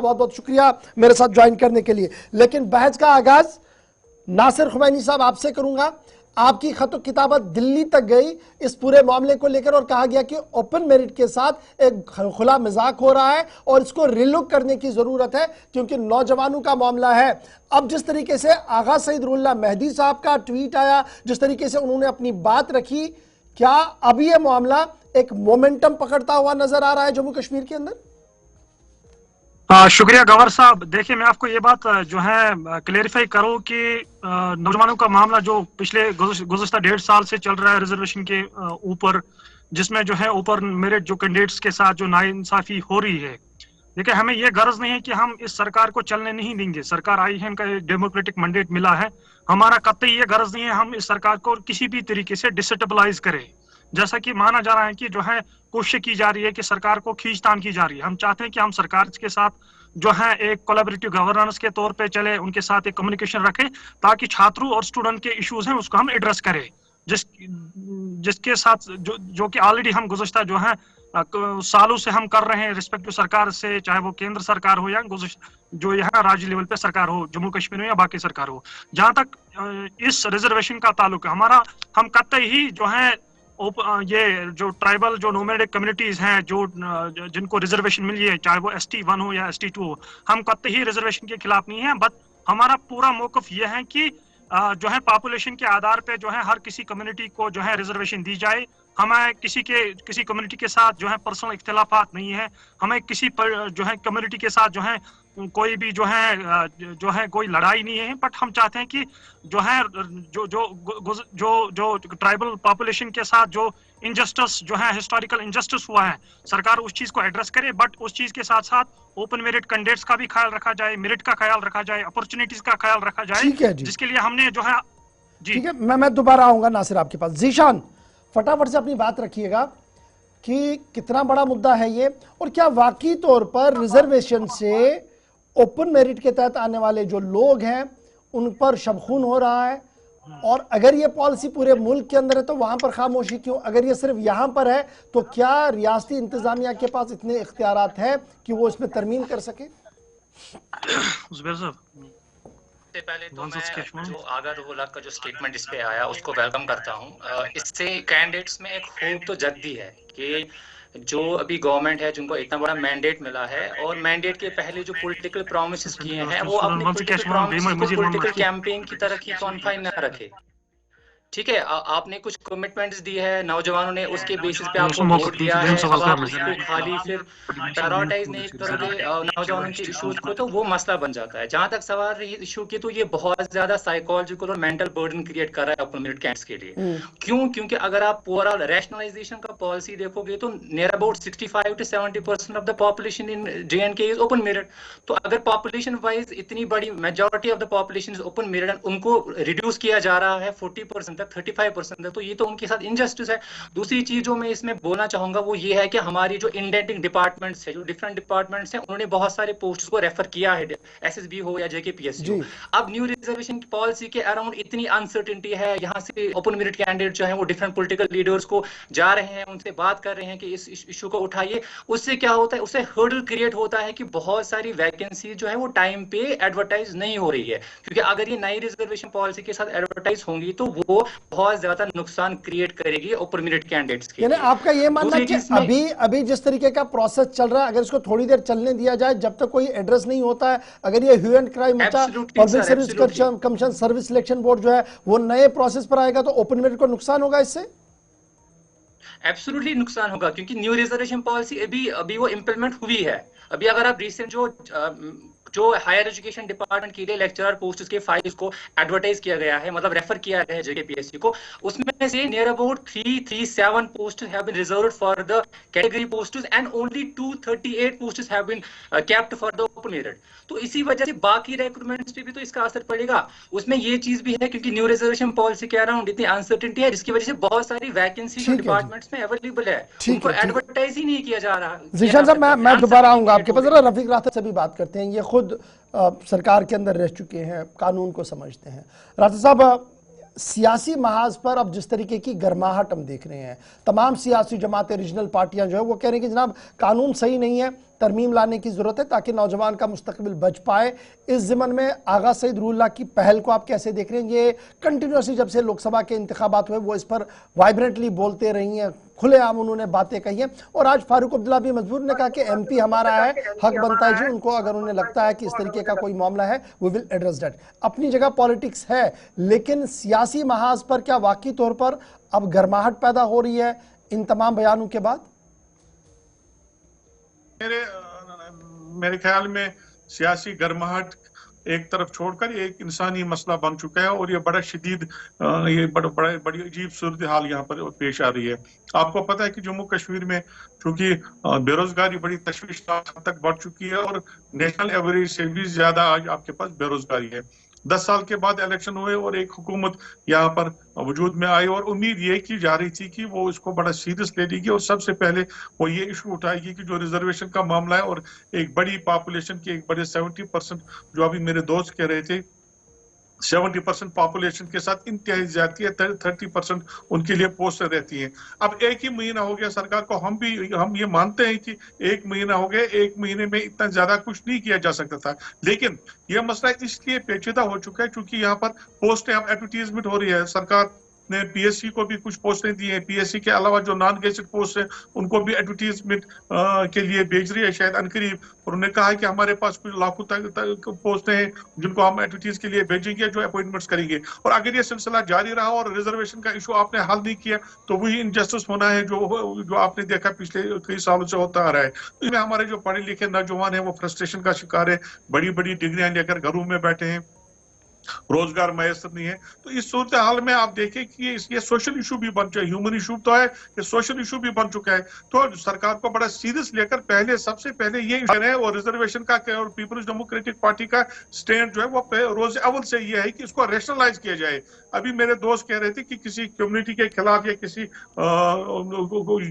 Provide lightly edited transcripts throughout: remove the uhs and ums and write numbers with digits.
बहुत बहुत शुक्रिया मेरे साथ ज्वाइन करने के लिए। लेकिन बहस का आगाज नासिर खुमैनी साहब आपसे करूंगा। आपकी खत किताबत दिल्ली तक गई इस पूरे मामले को लेकर और कहा गया कि ओपन मेरिट के साथ एक खुला मजाक हो रहा है और इसको रिलुक करने की जरूरत है क्योंकि नौजवानों का मामला है। अब जिस तरीके से आगा सईद रुल्ला मेहदी साहब का ट्वीट आया, जिस तरीके से उन्होंने अपनी बात रखी, क्या अब यह मामला एक मोमेंटम पकड़ता हुआ नजर आ रहा है जम्मू कश्मीर के अंदर? शुक्रिया गवर साहब। देखिए, मैं आपको ये बात जो है क्लेरिफाई करूं कि नौजवानों का मामला जो पिछले गुज़श्ता 1.5 साल से चल रहा है रिजर्वेशन के ऊपर, जिसमें जो है ऊपर मेरिट जो कैंडिडेट्स के साथ जो नाइंसाफी हो रही है। देखिए, हमें ये गर्ज नहीं है कि हम इस सरकार को चलने नहीं देंगे। सरकार आई है, इनका डेमोक्रेटिक मैंडेट मिला है। हमारा कतई ये गर्ज नहीं है हम इस सरकार को किसी भी तरीके से डिस्टेबलाइज करें। जैसा कि माना जा रहा है कि जो है कोशिश की जा रही है कि सरकार को खींचतान की जा रही है। हम चाहते हैं कि हम सरकार के साथ जो है एक कोलैबोरेटिव गवर्नेंस के तौर पे चले, उनके साथ एक कम्युनिकेशन रखें ताकि छात्रों और स्टूडेंट के इश्यूज हैं उसको हम एड्रेस करें, जिसके साथ जो कि ऑलरेडी हम गुज़श्ता जो है सालों से हम कर रहे हैं रिस्पेक्टिव सरकार से, चाहे वो केंद्र सरकार हो या जो यहाँ राज्य लेवल पे सरकार हो, जम्मू कश्मीर हो या बाकी सरकार हो। जहां तक इस रिजर्वेशन का ताल्लुक है हमारा, हम कतई ही जो है ये जो ट्राइबल जो नोमैडिक कम्युनिटीज हैं जो जिनको रिजर्वेशन मिली है, चाहे वो ST1 हो या ST2 हो, हम कतई ही रिजर्वेशन के खिलाफ नहीं है। बट हमारा पूरा मौकफ ये है कि जो है पॉपुलेशन के आधार पे जो है हर किसी कम्युनिटी को जो है रिजर्वेशन दी जाए। हमें किसी कम्युनिटी के साथ जो है पर्सनल इख्तिलाफात नहीं है। हमें किसी जो है कम्युनिटी के साथ जो है कोई भी जो है कोई लड़ाई नहीं है। बट हम चाहते हैं कि जो है जो ट्राइबल पॉपुलेशन के साथ जो इनजस्टिस जो है हिस्टोरिकल इनजस्टिस हुआ है, सरकार उस चीज को एड्रेस करे। बट उस चीज के साथ साथ ओपन मेरिट कैंडिडेट्स का भी ख्याल रखा जाए, मेरिट का ख्याल रखा जाए, अपॉर्चुनिटीज का ख्याल रखा जाए, जिसके लिए हमने जो है जी ठीक है। मैं दोबारा आऊंगा नासिर आपके पास। जीशान, फटाफट से अपनी बात रखिएगा कि कितना बड़ा मुद्दा है ये, और क्या वाकई तौर पर रिजर्वेशन से ओपन मेरिट के तहत आने वाले जो लोग हैं उन पर शबखून हो रहा है? और अगर ये पॉलिसी पूरे मुल्क के अंदर है तो वहां पर खामोशी क्यों? अगर ये सिर्फ यहां पर है तो क्या रियासती इंतजामिया के पास इतने इख्तियारात हैं कि वो इसमें तरमीम कर सके? सबसे पहले तो मैं जो आगा रुल्ला का जो स्टेटमेंट इस पे आया उसको वेलकम करता हूँ। इससे कैंडिडेट्स में एक होप तो जगती है कि जो अभी गवर्नमेंट है जिनको इतना बड़ा मैंडेट मिला है और मैंडेट के पहले जो पॉलिटिकल प्रॉमिसेस किए हैं वो अपने पॉलिटिकल प्रॉमिसेस को पॉलिटिकल कैंपेन की तरह ही कॉन्फाइन न रखे। ठीक है, आपने कुछ कमिटमेंट्स दी है, नौजवानों ने उसके बेसिस पे आपको वोट दिया है, अब आप उसको खाली फिर प्रायोरिटाइज नहीं करोगे नौजवानों के इश्यूज को तो वो मसला बन जाता है। जहां तक सवाल रही इशू की तो ये बहुत ज्यादा साइकोलॉजिकल और मेंटल बर्डन क्रिएट कर रहा है ओपन मेरिट कैंडिडेट्स के लिए। क्यों? क्योंकि अगर आप पूरा रैशनलाइजेशन का पॉलिसी देखोगे तो near about 65 to 70% of the population in JNK is open merit. तो अगर पॉपुलेशन वाइज इतनी बड़ी majority of the population is open merit and उनको रिड्यूस किया जा रहा है 40% तक, 35% तक, तो ये तो उनके साथ इनजस्टिस है। दूसरी चीज जो मैं इसमें बोलना चाहूंगा वो ये है कि हमारी जो इंडेंटिंग डिपार्टमेंट्स है, जो डिफरेंट डिपार्टमेंट्स हैं, उन्होंने बहुत सारे पोस्ट्स को रेफर किया है, SSB हो या JKPSC हो। अब न्यू रिजर्वेशन पॉलिसी के अराउंड इतनी अनसर्टेनिटी है, यहाँ से ओपन मेरिट कैंडिडेट जो है वो डिफरेंट पॉलिटिकल लीडर्स को जा रहे हैं, उनसे बात कर रहे हैं कि इस इशू को उठाइए। उससे क्या होता है, उससे हर्डल क्रिएट होता है कि बहुत सारी वैकेंसी जो है वो टाइम पे एडवर्टाइज नहीं हो रही है, क्योंकि अगर ये नई रिजर्वेशन पॉलिसी के साथ एडवर्टाइज होंगी तो वो बहुत ज्यादा नुकसान क्रिएट करेगी ओपन मेरिट कैंडिडेट्स के। यानी आपका ये मानना कि अभी जिस तरीके का प्रोसेस चल रहा है अगर इसको थोड़ी देर चलने दिया जाए, जब तक कोई एड्रेस नहीं होता है, अगर ये ह्यू एंड क्राई मचा, public service commission service selection board जो है वो नए प्रोसेस पर आएगा तो ओपन मेरिट को नुकसान होगा इससे? एब्सोल्युटली नुकसान होगा, क्योंकि न्यू रिजर्वेशन पॉलिसी अभी वो इंप्लीमेंट हुई है। अभी अगर आप रिसेंट जो हायर एजुकेशन डिपार्टमेंट के लिए लेक्चरर पोस्ट्स के फाइल्स को एडवर्टाइज किया गया है, मतलब रेफर किया गया है JKPSC को, उसमें से near about 337 posts have been reserved for the category posts and only 238 posts have been kept for the open merit. तो इसी वजह से बाकी रिक्रूटमेंट्स पे भी तो इसका असर पड़ेगा। उसमें ये चीज भी है क्योंकि न्यू रिजर्वेशन पॉलिसी के अराउंड इतनी अनसर्टेनिटी है जिसकी वजह से बहुत सारी वैकेंसी जो डिपार्टमेंट्स में अवेलेबल है उनको एडवर्टाइज ही नहीं किया जा रहा। जीशान साहब, मैं दोबारा आऊंगा आपके पास। जरा रफीक राहत से भी बात करते हैं, ये खुद सरकार के अंदर रह चुके हैं, कानून को समझते हैं। राहत साहब, सियासी महाज पर अब जिस तरीके की गर्माहट हम देख रहे हैं, तमाम सियासी जमातें, रीजनल पार्टियां जो है वो कह रही हैं कि जनाब कानून सही नहीं है, तरमीम लाने की जरूरत है ताकि नौजवान का मुस्तकबिल बच पाए। इस ज़िमन में आगा सईद रूहुल्लाह की पहल को आप कैसे देख रहे हैं? ये कंटिन्यूसली जब से लोकसभा के इंतखाबात हुए वो इस पर वाइब्रेंटली बोलते रही हैं, खुलेआम उन्होंने बातें कही हैं, और आज फारूक अब्दुल्ला भी मजबूर ने कहा कि MP हमारा है, हक बनता है जी उनको, अगर उन्हें लगता है कि इस तरीके का कोई मामला है वी विल एड्रेस दैट। अपनी जगह पॉलिटिक्स है, लेकिन सियासी महाज पर क्या वाकई तौर पर अब गर्माहट पैदा हो रही है इन तमाम बयानों के बाद? मेरे ख्याल में सियासी गर्माहट एक तरफ छोड़कर एक इंसानी मसला बन चुका है, और ये बड़ा शदीद, ये बड़ी अजीब सूरत हाल यहाँ पर पेश आ रही है। आपको पता है कि जम्मू कश्मीर में चूंकि बेरोजगारी बड़ी तशवीशनाक हद तक बढ़ चुकी है, और नेशनल एवरेज से भी ज्यादा आज आपके पास बेरोजगारी है। 10 साल के बाद इलेक्शन हुए और एक हुकूमत यहाँ पर वजूद में आई, और उम्मीद ये की जा रही थी कि वो इसको बड़ा सीरियस ले लेगी और सबसे पहले वो ये इशू उठाएगी कि जो रिजर्वेशन का मामला है, और एक बड़ी पॉपुलेशन की एक बड़े 70% जो अभी मेरे दोस्त कह रहे थे 70% पॉपुलेशन के साथ इंतहाई ज्यादती है, 30% उनके लिए पोस्ट रहती हैं। अब एक ही महीना हो गया सरकार को, हम ये मानते हैं कि एक महीना हो गया, एक महीने में इतना ज्यादा कुछ नहीं किया जा सकता था, लेकिन यह मसला इसलिए पेचीदा हो चुका है क्योंकि यहाँ पर पोस्टें अब एडवर्टीजमेंट हो रही है। सरकार ने PSC को भी कुछ पोस्टें दी हैं, PSC के अलावा जो नॉन गेजेटेड पोस्ट है उनको भी एडवर्टीजमेंट के लिए भेज रही है शायद अनकरीब, और उन्होंने कहा है कि हमारे पास कुछ लाखों तक पोस्टें हैं जिनको हम एडवर्टीज के लिए भेजेंगे, जो अपॉइंटमेंट्स करेंगे। और अगर ये सिलसिला जारी रहा और रिजर्वेशन का इशू आपने हल नहीं किया तो वही इनजस्टिस होना है जो आपने देखा पिछले कई सालों से होता आ रहा है। इसमें हमारे जो पढ़े लिखे नौजवान है वो फ्रस्ट्रेशन का शिकार है, बड़ी बड़ी डिग्रियां लेकर घरों में बैठे हैं, रोजगार मैसर नहीं है। तो इस सूरत हाल में आप देखें कि ये सोशल इशू भी बन चुका है, ह्यूमन इशू तो है, ये सोशल इशू भी बन चुका है। तो सरकार को बड़ा सीरियस लेकर सबसे पहले ये इशू है, और रिजर्वेशन का और पीपल्स डेमोक्रेटिक पार्टी का स्टैंड जो है वो रोज अव्वल से ये है कि इसको रैशनलाइज किया जाए। अभी मेरे दोस्त कह रहे थे कि किसी कम्युनिटी के खिलाफ या किसी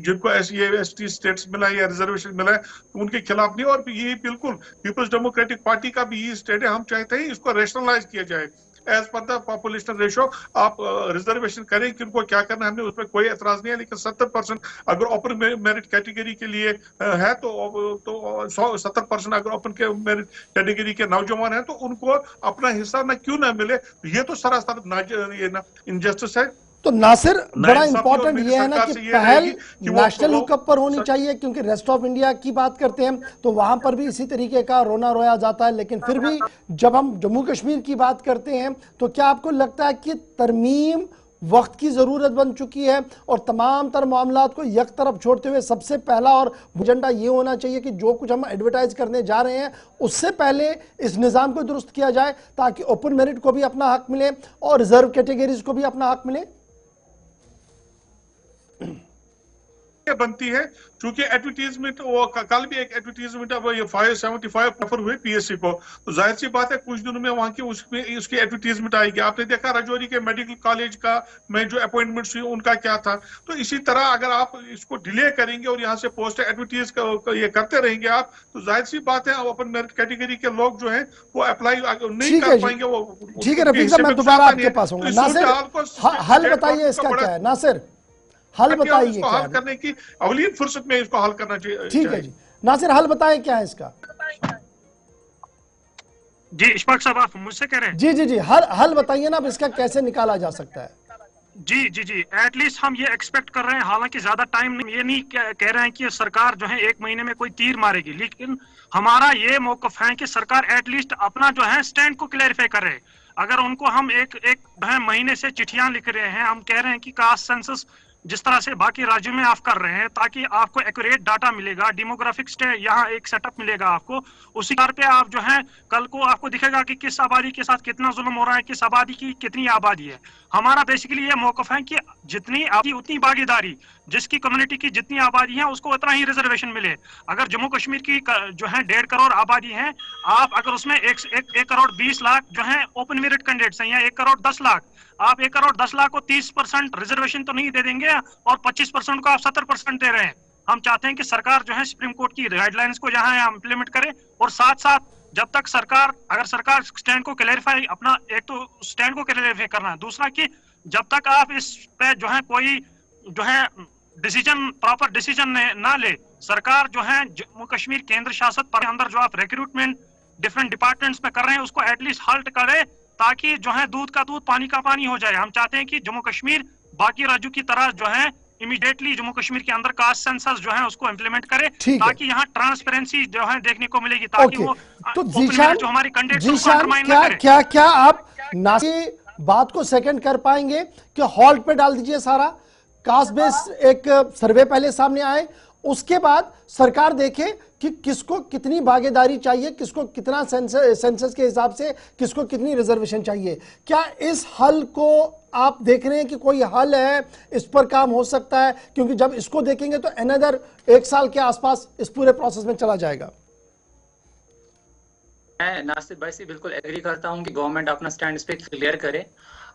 जिनको SC/ST स्टेट्स मिला या रिजर्वेशन मिला है उनके खिलाफ नहीं, और ये बिल्कुल पीपल्स डेमोक्रेटिक पार्टी का भी ये स्टेट है, हम चाहते हैं इसको रैशनलाइज किया जाए as per the population ratio. आप रिजर्वेशन करें कि उनको क्या करना है, हमने उसमें कोई एतराज नहीं है, लेकिन 70% अगर ओपन मेरिट कैटेगरी के लिए है तो 70% अगर ओपन के मेरिट कैटेगरी के नौजवान है तो उनको अपना हिस्सा ना क्यों ना मिले, ये तो सरासर इनजस्टिस है। तो नासिर, बड़ा इंपॉर्टेंट ये है ना कि पहल नेशनल हुकअप पर होनी चाहिए, क्योंकि रेस्ट ऑफ इंडिया की बात करते हैं तो वहां पर भी इसी तरीके का रोना रोया जाता है, लेकिन फिर भी जब हम जम्मू कश्मीर की बात करते हैं तो क्या आपको लगता है कि तरमीम वक्त की जरूरत बन चुकी है, और तमाम तर मामलात को एक तरफ छोड़ते हुए सबसे पहला और एजेंडा ये होना चाहिए कि जो कुछ हम एडवर्टाइज करने जा रहे हैं उससे पहले इस निज़ाम को दुरुस्त किया जाए ताकि ओपन मेरिट को भी अपना हक मिले और रिजर्व कैटेगरीज को भी अपना हक मिले? बनती है क्योंकि एडवर्टीजमेंट, वो कल भी एक एडवर्टीजमेंट अब ये 575 प्रेफर हुए PSC को, तो जाहिर सी बात है कुछ दिनों में वहां की उसकी एडवर्टीजमेंट आएगी। आपने देखा राजौरी के मेडिकल कॉलेज का में जो अपॉइंटमेंट्स हुई उनका क्या था। तो इसी तरह अगर आप इसको डिले करेंगे और यहाँ से पोस्ट एडवर्टीज ये करते रहेंगे आप, तो जाहिर सी बात है ओपन मेरिट कैटेगरी के लोग जो है वो अप्लाई नहीं कर पाएंगे। वो ठीक है रफीक साहब, मैं दोबारा आपके पास आऊंगा। नासिर, हल बताइए इसका क्या है? नासिर, हल बताइए, इसको हल करने की अवलीन फुर्सत में इसको हल करना चाहिए। ठीक है जी, नासिर हल बताएं क्या है इसका? जी इशफाक साहब, आप मुझसे कह रहे हैं? जी जी जी, हल बताइए ना, अब इसका कैसे निकाला जा सकता है? जी जी जी, एटलीस्ट हम ये एक्सपेक्ट कर रहे हैं, हालांकि ज्यादा टाइम ये नहीं कह रहे हैं कि सरकार जो है एक महीने में कोई तीर मारेगी, लेकिन हमारा ये मौकफ है कि सरकार एटलीस्ट अपना जो है स्टैंड को क्लैरिफाई कर रहे हैं। अगर उनको हम एक महीने से चिट्ठियां लिख रहे हैं, हम कह रहे हैं कि कास्ट सेंसस जिस तरह से बाकी राज्यों में आप कर रहे हैं ताकि आपको एक्यूरेट डाटा मिलेगा, डेमोग्राफिक यहाँ एक सेटअप मिलेगा आपको, उसी आधार पे आप जो है कल को आपको दिखेगा कि किस आबादी के साथ कितना जुल्म हो रहा है, किस आबादी की कितनी आबादी है। हमारा बेसिकली ये मौकफ है कि जितनी आबादी उतनी भागीदारी, जिसकी कम्युनिटी की जितनी आबादी है उसको उतना ही रिजर्वेशन मिले। अगर जम्मू कश्मीर की जो है 1.5 करोड़ आबादी है, आप अगर उसमें 1 करोड़ 20 लाख जो है ओपन मेरिट कैंडिडेट्स हैं, या 1 करोड़ 10 लाख, आप 1 करोड़ 10 लाख को 30% रिजर्वेशन तो नहीं दे देंगे और 25% को आप 70% दे रहे हैं। हम चाहते हैं कि सरकार जो है सुप्रीम कोर्ट की गाइडलाइंस को जहां है इम्प्लीमेंट करे, और साथ साथ जब तक अगर सरकार स्टैंड को क्लैरिफाई, अपना एक तो स्टैंड को क्लैरिफाई करना है, दूसरा कि जब तक आप इस पे जो है कोई जो है डिसीजन, प्रॉपर डिसीजन ना ले, सरकार जो है जम्मू कश्मीर केंद्र शासित प्रदेश अंदर जो आप रिक्रूटमेंट डिफरेंट डिपार्टमेंट्स में कर रहे हैं उसको एटलीस्ट हल्ट करे, ताकि जो है दूध का दूध पानी का पानी हो जाए। हम चाहते हैं कि जम्मू कश्मीर बाकी राज्यों की तरह जो है इमीडिएटली जम्मू कश्मीर के अंदर कास्ट सेंसस जो है उसको इम्प्लीमेंट करे, ताकि यहाँ ट्रांसपेरेंसी जो है देखने को मिलेगी, ताकि वो तो जीशान, जो हमारी कैंडिडेट्स क्या आप नासिर बात को सेकंड कर पाएंगे कि हॉल्ट पे डाल दीजिए सारा, कास्ट बेस एक सर्वे पहले सामने आए, उसके बाद सरकार देखे कि किसको कितनी भागीदारी चाहिए, किसको कितना सेंसस के हिसाब से किसको कितनी रिजर्वेशन चाहिए। क्या इस हल को आप देख रहे हैं कि कोई हल है, इस पर काम हो सकता है? क्योंकि जब इसको देखेंगे तो अनदर 1 साल के आसपास इस पूरे प्रोसेस में चला जाएगा। मैं नासिर भाई से बिल्कुल एग्री करता हूं कि गवर्नमेंट अपना स्टैंड इस पे क्लियर करे।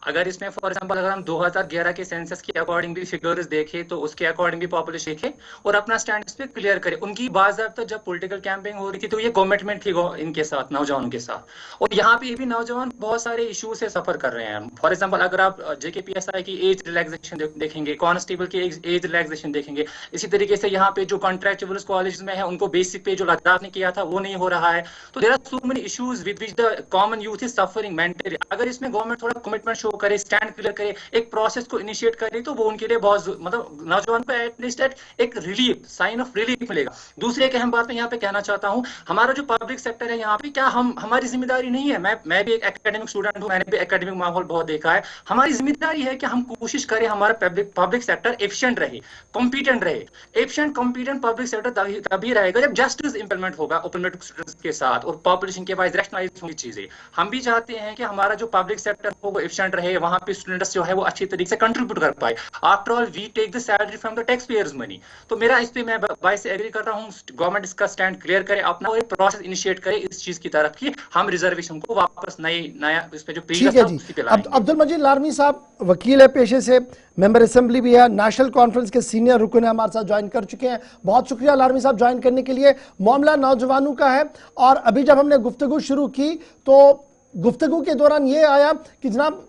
अगर इसमें फॉर एग्जांपल अगर हम 2011 के सेंसस के अकॉर्डिंग भी फिगर्स देखें तो उसके अकॉर्डिंग भी पॉपुलेशन देखें और अपना स्टैंड इस पे क्लियर करे। उनकी बाज़ाब्ता जब पॉलिटिकल कैंपेनिंग हो रही थी तो ये कमिटमेंट थी इनके साथ, नौजवानों के साथ, और यहाँ पे भी नौजवान बहुत सारे इशू से सफर कर रहे हैं। फॉर एग्जाम्पल अगर आप JKPSI की एज रिलैक्सेशन देखेंगे, कांस्टेबल की एज रिलैक्सेशन देखेंगे, इसी तरीके से यहाँ पे जो कॉन्ट्रैक्चुअल कॉलेज में है उनको बेसिक पे जो लद्दाख ने किया था वो नहीं हो रहा है। तो there are so many issues with which the common youth is suffering mentally. अगर इसमें गवर्नमेंट थोड़ा कमिटमेंट शो करे, स्टैंड क्लियर करे, एक प्रोसेस को इनिशिएट करे, तो वो उनके लिए बहुत मतलब नौजवान को एटलीस्ट एक रिलीफ, साइन ऑफ रिलीफ मिलेगा। दूसरी एक अहम बात मैं यहाँ पे कहना चाहता हूँ, हमारा जो पब्लिक सेक्टर है यहाँ पे, क्या हमारी जिम्मेदारी नहीं है? मैं भी एक एकेडमिक स्टूडेंट हूँ, मैंने भी एकेडमिक माहौल बहुत देखा है। हमारी जिम्मेदारी है कि हम कोशिश करें हमारा पब्लिक सेक्टर एफिशिएंट रहे, कॉम्पिटेंट रहे। एफिशिएंट कॉम्पिटेंट पब्लिक सेक्टर तभी रहेगा जब जस्टिस इंप्लीमेंट होगा ओपन मेरिट स्टूडेंट्स के साथ और पॉपुलेशन के वाइज रैशनलाइज होंगी चीजें। हम भी चाहते हैं कि हमारा जो पब्लिक सेक्टर हो वो एफिशिएंट रहे, वहां पे स्टूडेंट्स जो है वो अच्छी तरीके से कंट्रीब्यूट कर पाए। After all we take the salary from the taxpayers money. तो मेरा इस पे मैं भाई से एग्री करता हूँ, गवर्नमेंट इसका स्टैंड क्लियर करे, अपना और एक प्रोसेस इनिशिएट करे इस चीज की तरफ कि हम रिजर्वेशन को वापस नया इस पे जो ठीक है जी। अब्दुल मजीद लारमी साहब वकील है पेशे से, मेंबर असेंबली भी है, नेशनल कॉन्फ्रेंस के सीनियर रुकन हमारे साथ ज्वाइन कर चुके हैं। बहुत शुक्रिया लारमी साहब ज्वाइन करने के लिए। मामला नौजवानों का है और अभी जब हमने गुफ्तगू शुरू की तो गुफ्तगू के दौरान ये आया कि जनाब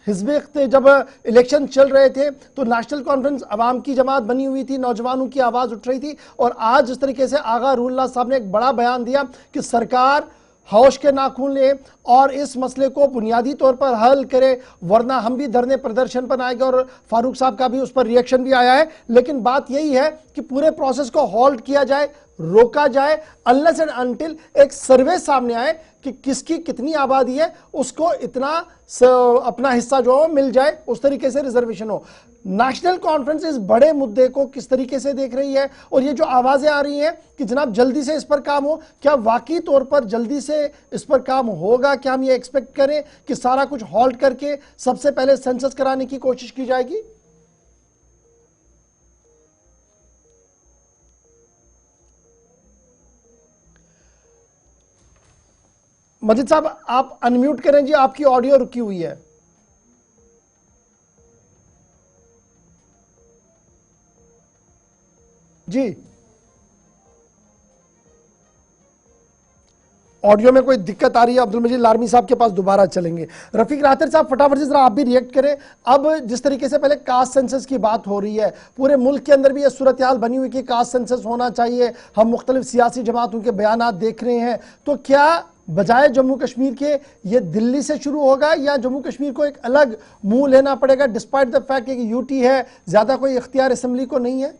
हिज़्ब जब इलेक्शन चल रहे थे तो नेशनल कॉन्फ्रेंस अवाम की जमात बनी हुई थी, नौजवानों की आवाज़ उठ रही थी, और आज जिस तरीके से आगा रूहुल्लाह साहब ने एक बड़ा बयान दिया कि सरकार होश के नाखून ले और इस मसले को बुनियादी तौर पर हल करे, वरना हम भी धरने प्रदर्शन पर आएंगे, और फारूक साहब का भी उस पर रिएक्शन भी आया है। लेकिन बात यही है कि पूरे प्रोसेस को होल्ड किया जाए, रोका जाए, अनलेस एंड अनटिल एक सर्वे सामने आए कि किसकी कितनी आबादी है, उसको इतना अपना हिस्सा जो है मिल जाए, उस तरीके से रिजर्वेशन हो। नेशनल कॉन्फ्रेंस इस बड़े मुद्दे को किस तरीके से देख रही है, और ये जो आवाजें आ रही हैं कि जनाब जल्दी से इस पर काम हो, क्या वाकई तौर पर जल्दी से इस पर काम होगा? क्या हम ये एक्सपेक्ट करें कि सारा कुछ हॉल्ट करके सबसे पहले सेंसस कराने की कोशिश की जाएगी? मजिद साहब आप अनम्यूट करें जी, आपकी ऑडियो रुकी हुई है। जी ऑडियो में कोई दिक्कत आ रही है, अब्दुल मजीद लारमी साहब के पास दोबारा चलेंगे। रफीक रातर साहब फटाफट से जरा आप भी रिएक्ट करें। अब जिस तरीके से पहले कास्ट सेंसस की बात हो रही है, पूरे मुल्क के अंदर भी ये सूरत हाल बनी हुई कि कास्ट सेंसस होना चाहिए, हम मुख्तलिफ सियासी जमातों के बयानात देख रहे हैं, तो क्या बजाय जम्मू कश्मीर के ये दिल्ली से शुरू होगा या जम्मू कश्मीर को एक अलग मुंह लेना पड़ेगा, डिस्पाइट द फैक्ट कि यूटी है, ज्यादा कोई इख्तियार असेंबली को नहीं है?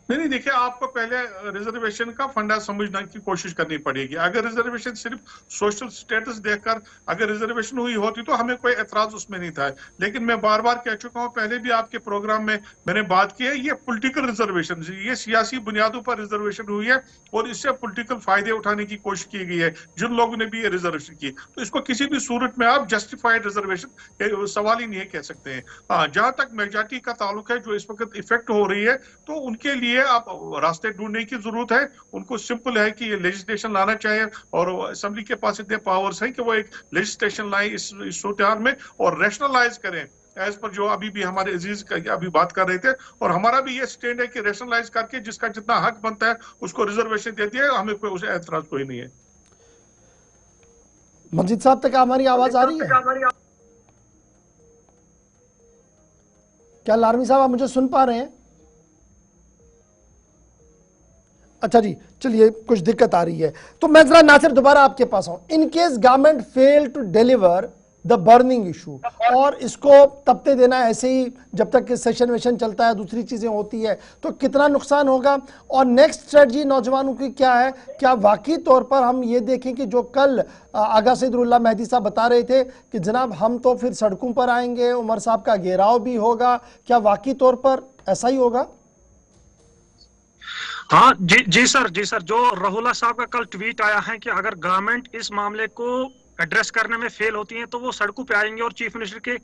नहीं, देखिए, आपको पहले रिजर्वेशन का फंडा समझने की कोशिश करनी पड़ेगी। अगर रिजर्वेशन सिर्फ सोशल स्टेटस देखकर अगर रिजर्वेशन हुई होती तो हमें कोई एतराज उसमें नहीं था। लेकिन मैं बार बार कह चुका हूं, पहले भी आपके प्रोग्राम में मैंने बात की है, ये पॉलिटिकल रिजर्वेशन, ये सियासी बुनियादों पर रिजर्वेशन हुई है और इससे पॉलिटिकल फायदे उठाने की कोशिश की गई है जिन लोगों ने भी ये रिजर्वेशन की। तो इसको किसी भी सूरत में आप जस्टिफाइड रिजर्वेशन सवाल ही नहीं कह सकते हैं। जहां तक मेजॉरिटी का ताल्लुक है जो इस वक्त इफेक्ट हो रही है, तो उनके लिए आप रास्ते ढूंढने की जरूरत है। उनको सिंपल है कि ये लेजिस्लेशन लाना चाहिए और असेंबली के पास इतने पावर्स हैं कि वो एक लेजिस्लेशन लाए इस सूरत में और रैशनलाइज करें एज पर जो अभी भी हमारे अजीज अभी बात कर रहे थे। और हमारा भी ये स्टैंड है कि रैशनलाइज करके जिसका जितना हक बनता है उसको रिजर्वेशन दे दिया, हमें कोई उसे एतराज कोई नहीं है। मजिद साहब तक हमारी आवाज आ रही है? क्या लारमी साहब आप मुझे सुन पा रहे हैं? अच्छा जी, चलिए कुछ दिक्कत आ रही है, तो मैं जरा नासिर दोबारा आपके पास आऊं। In case government fail to deliver the burning issue, और इसको तबते देना ऐसे ही जब तक सेशन वेशन चलता है, दूसरी चीजें होती है, तो कितना नुकसान होगा, और नेक्स्ट स्ट्रेटजी नौजवानों की क्या है? क्या वाकई तौर पर हम ये देखें कि जो कल आगा सैदुल्लाह मेहदी साहब बता रहे थे कि जनाब हम तो फिर सड़कों पर आएंगे, उमर साहब का घेराव भी होगा, क्या वाकई तौर पर ऐसा ही होगा? हाँ जी जी सर, जी सर, जो रहुल्ला साहब का कल ट्वीट आया है कि अगर गवर्नमेंट इस मामले को एड्रेस करने में फेल होती है तो वो सड़कों पे आएंगे, और चीफ मिनिस्टर के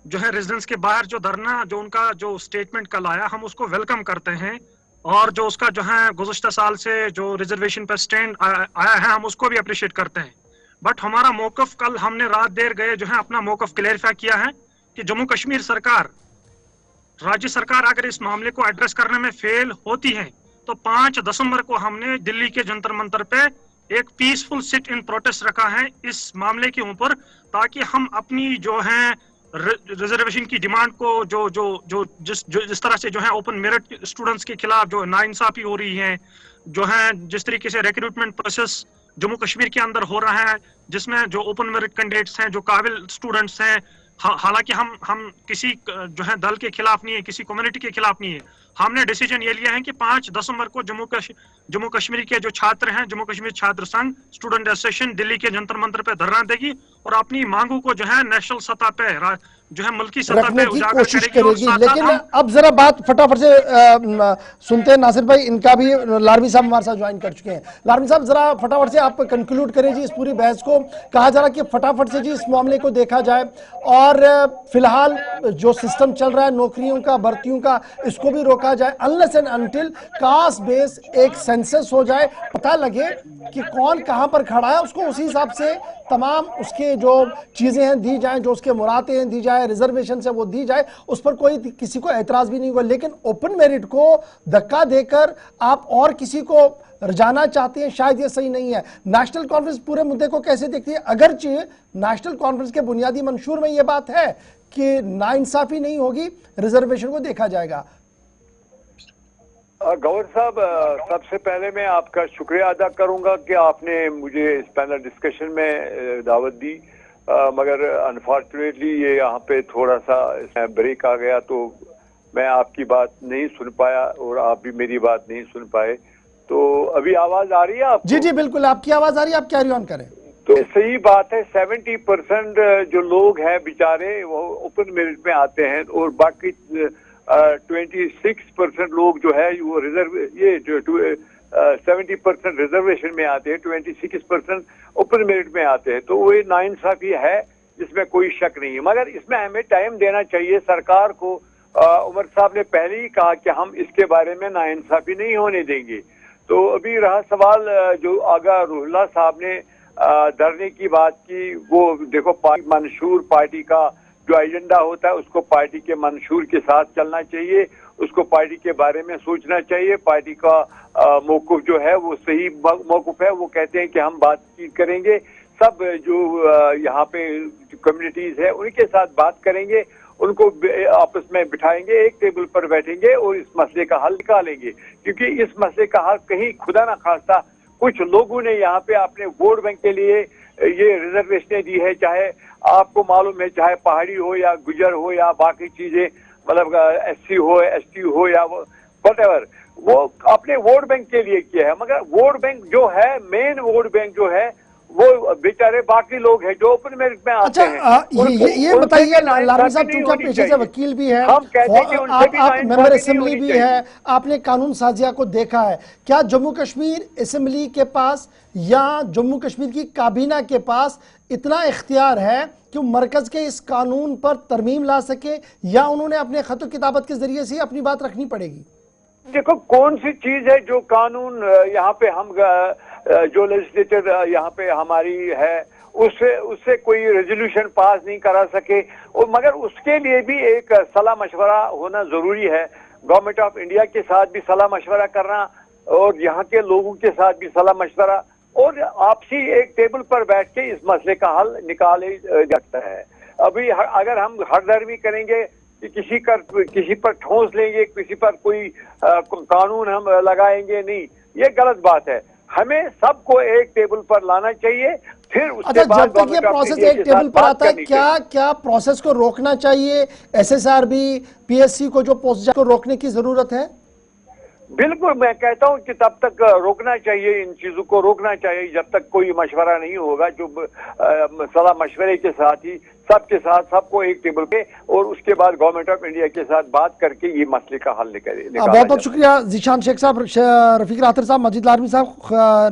जो है रेजिडेंस के बाहर जो धरना, जो उनका जो स्टेटमेंट कल आया, हम उसको वेलकम करते हैं, और जो उसका जो है गुज़श्ता साल से जो रिजर्वेशन पर स्टैंड आया है, हम उसको भी अप्रिशिएट करते हैं। बट हमारा मौकफ कल हमने रात देर गए जो है अपना मौकफ क्लेरिफाई किया है कि जम्मू कश्मीर सरकार, राज्य सरकार अगर इस मामले को एड्रेस करने में फेल होती है तो 5 दिसंबर को हमने दिल्ली के जंतर मंतर पे एक पीसफुल सिट इन प्रोटेस्ट रखा है इस मामले के ऊपर, ताकि हम अपनी जो है रिजर्वेशन की डिमांड को जिस तरह से जो है ओपन मेरिट स्टूडेंट्स के खिलाफ जो नाइंसाफी हो रही है, जो है जिस तरीके से रिक्रूटमेंट प्रोसेस जम्मू कश्मीर के अंदर हो रहा है, जिसमें जो ओपन मेरिट कैंडिडेट्स हैं, जो काबिल स्टूडेंट्स हैं, हालांकि हम किसी जो है दल के खिलाफ नहीं है, किसी कम्युनिटी के खिलाफ नहीं है, हमने डिसीजन ये लिया है कि 5 दिसंबर को जम्मू कश्मीर के जो छात्र हैं, जम्मू कश्मीर छात्र संघ स्टूडेंट एसोसिएशन दिल्ली के जंतर मंतर पे धरना देगी और अपनी मांगों को जो है नेशनल सतह पे, जो है मुल्की सतह पे उजागर कोशिश करेगी। लेकिन अब जरा बात फटाफट से सुनते हैं नासिर भाई, इनका भी लारवी साहब हमारे साथ ज्वाइन कर चुके हैं। लारवी साहब जरा फटाफट से आप कंक्लूड करें जी इस पूरी बहस को। कहा जा रहा कि फटाफट से जी इस मामले को देखा जाए, और फिलहाल जो सिस्टम चल रहा है नौकरियों का, भर्तियों का, इसको भी रोका जाए unless and until caste base एक सेंसस हो जाए, पता लगे कि कौन कहां पर खड़ा है, उसको उसी हिसाब से तमाम उसके जो चीजें हैं दी जाएं, जो उसके मुरादें हैं दी जाए, रिजर्वेशन से वो दी जाए, उस पर कोई किसी को एतराज भी नहीं होगा। लेकिन ओपन मेरिट को धक्का देकर आप और किसी को रजाना चाहते हैं, शायद ये सही नहीं है। नेशनल कॉन्फ्रेंस पूरे मुद्दे को कैसे देखती है? अगरचे नेशनल कॉन्फ्रेंस के बुनियादी मंशूर में यह बात है कि नाइंसाफी नहीं होगी, रिजर्वेशन को देखा जाएगा। गौर साहब, सबसे पहले मैं आपका शुक्रिया अदा करूंगा कि आपने मुझे इस पैनल डिस्कशन में दावत दी, मगर अनफॉर्चुनेटली ये यहाँ पे थोड़ा सा ब्रेक आ गया, तो मैं आपकी बात नहीं सुन पाया और आप भी मेरी बात नहीं सुन पाए। तो अभी आवाज आ रही है आपको? जी जी बिल्कुल, आपकी आवाज आ रही है, आप कैरी ऑन करें। तो सही बात है, 70% जो लोग हैं बेचारे वो ओपन मेरिट में आते हैं, और बाकी 26% लोग जो है वो 70% रिजर्वेशन में आते हैं, 26% ओपन मेरिट में आते हैं। तो वो नाइंसाफी है जिसमें कोई शक नहीं है, मगर इसमें हमें टाइम देना चाहिए सरकार को। उमर साहब ने पहले ही कहा कि हम इसके बारे में नाइंसाफी नहीं होने देंगे। तो अभी रहा सवाल जो आगा रुहुल्लाह साहब ने धरने की बात की, वो देखो मंशूर पार्टी का जो एजेंडा होता है उसको पार्टी के मंशूर के साथ चलना चाहिए, उसको पार्टी के बारे में सोचना चाहिए। पार्टी का मौक़िफ़ जो है वो सही मौक़िफ़ है, वो कहते हैं कि हम बातचीत करेंगे, सब जो यहाँ पे कम्युनिटीज़ है उनके साथ बात करेंगे, उनको आपस में बिठाएंगे, एक टेबल पर बैठेंगे और इस मसले का हल निकालेंगे। क्योंकि इस मसले का हल कहीं खुदा ना खास्ता कुछ लोगों ने यहाँ पे अपने वोट बैंक के लिए ये रिजर्वेशनें दी है, चाहे आपको मालूम है चाहे पहाड़ी हो या गुजर हो या बाकी चीजें, मतलब SC हो ST हो या व्हाटएवर, वो अपने वोट बैंक के लिए किया है। मगर वोट बैंक जो है, मेन वोट बैंक जो है, वो बेचारे बाकी लोग हैं जो ओपन मेरिट में आते हैं। ये बताइए लारवी साहब, क्योंकि आप पेशे से वकील भी हैं, हम कहते हैं कि आप मेंबर असेंबली भी है, आपने कानून साजिया को देखा है, क्या जम्मू कश्मीर असेंबली के पास या जम्मू कश्मीर की काबीना के पास इतना इख्तियार है कि मरकज के इस कानून पर तरमीम ला सके, या उन्होंने अपने खत किताबत के जरिए से अपनी बात रखनी पड़ेगी? देखो, कौन सी चीज है जो कानून यहाँ पे हम जो लेजिस्लेचर यहाँ पे हमारी है उससे कोई रेजोल्यूशन पास नहीं करा सके, और मगर उसके लिए भी एक सलाह मशवरा होना जरूरी है। गवर्नमेंट ऑफ इंडिया के साथ भी सलाह मशवरा करना और यहाँ के लोगों के साथ भी सलाह मशवरा, और आपसी एक टेबल पर बैठ के इस मसले का हल निकाले जाता है। अभी अगर हम हरदर्मी करेंगे कि किसी पर ठोस लेंगे, किसी पर कोई कानून हम लगाएंगे, नहीं, ये गलत बात है। हमें सबको एक टेबल पर लाना चाहिए, फिर उसके अच्छा, बाद जब तक ये प्रोसेस एक टेबल पर आता है, क्या प्रोसेस को रोकना चाहिए? SSRB, PSC को जो पोस्ट को रोकने की जरूरत है? बिल्कुल, मैं कहता हूं कि तब तक रोकना चाहिए, इन चीजों को रोकना चाहिए जब तक कोई मशवरा नहीं होगा, जो सलाह मशवरे के साथ ही सबके साथ सबको एक टेबल पे, और उसके बाद गवर्नमेंट ऑफ इंडिया के साथ बात करके ये मसले का हल निकाला। बहुत बहुत शुक्रिया जीशान शेख साहब, रफीक राथर साहब, मजीद लारमी साहब,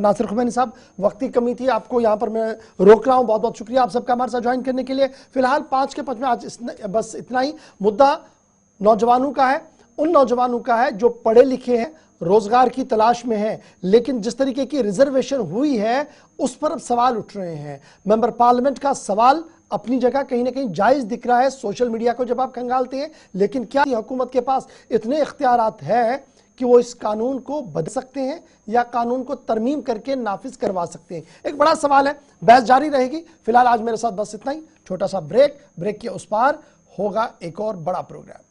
नासिर खुमैनी साहब। वक्ती कमी थी, आपको यहाँ पर मैं रोक रहा हूँ। बहुत बहुत शुक्रिया आप सबका हमारे साथ ज्वाइन करने के लिए। फिलहाल 5 के 5 में आज बस इतना ही। मुद्दा नौजवानों का है, उन नौजवानों का है जो पढ़े लिखे हैं, रोजगार की तलाश में हैं, लेकिन जिस तरीके की रिजर्वेशन हुई है उस पर अब सवाल उठ रहे हैं। मेंबर पार्लियामेंट का सवाल अपनी जगह कहीं ना कहीं जायज दिख रहा है सोशल मीडिया को जब आप खंगालते हैं, लेकिन क्या हुकूमत के पास इतने इख्तियारात है कि वो इस कानून को बदल सकते हैं या कानून को तरमीम करके नाफिज करवा सकते हैं? एक बड़ा सवाल है, बहस जारी रहेगी। फिलहाल आज मेरे साथ बस इतना ही। छोटा सा ब्रेक के उस पार होगा एक और बड़ा प्रोग्राम।